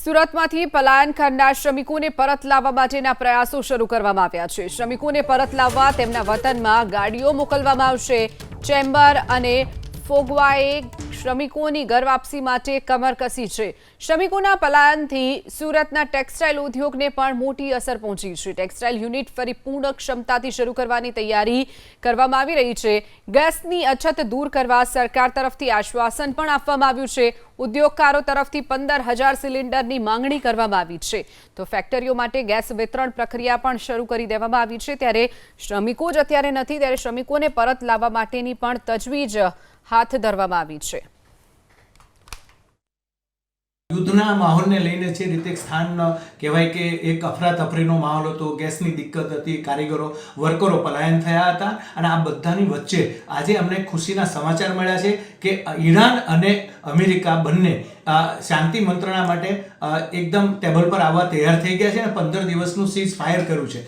સુરતમાંથી પલાયન કરનાર શ્રમિકોને પરત લાવવા માટેના પ્રયાસો શરૂ કરવામાં આવ્યા છે। શ્રમિકોને પરત લાવવા તેમના વતનમાં ગાડીઓ મોકલવામાં આવશે। ચેમ્બર અને ફોગવાએ શ્રમિકોની ઘર વાપસી માટે કમર કસી છે। શ્રમિકોના પલાયનથી સુરતના ટેક્સટાઇલ ઉદ્યોગને પણ મોટી અસર પહોંચી છે। ટેક્સટાઇલ યુનિટ ફરી પૂર્ણ ક્ષમતાથી શરૂ કરવાની તૈયારી કરવામાં આવી રહી છે। ગેસની અછત દૂર કરવા સરકાર તરફથી આશ્વાસન પણ આપવામાં આવ્યું છે। ઉદ્યોગકારો તરફથી 15,000 સિલિન્ડરની માંગણી કરવામાં આવી છે। તો ફેક્ટરીઓ માટે ગેસ વિતરણ પ્રક્રિયા પણ શરૂ કરી દેવામાં આવી છે। ત્યારે શ્રમિકો જ અત્યારે નથી, ત્યારે શ્રમિકોને પરત લાવવા માટેની પણ તજવીજ હાથ ધરવામાં આવી છે। યુદ્ધના માહોલને લઈને જે રીતે સ્થાન કહેવાય કે એક અફરાતફરીનો માહોલ હતો, ગેસની દિક્કત હતી, કારીગરો વર્કરો પલાયન થયા હતા અને આ બધાની વચ્ચે આજે અમને ખુશીના સમાચાર મળ્યા છે કે ઈરાન અને અમેરિકા બંને શાંતિ મંત્રણા માટે એકદમ ટેબલ પર આવવા તૈયાર થઈ ગયા છે અને 15 દિવસનું સીઝ ફાયર કર્યું છે।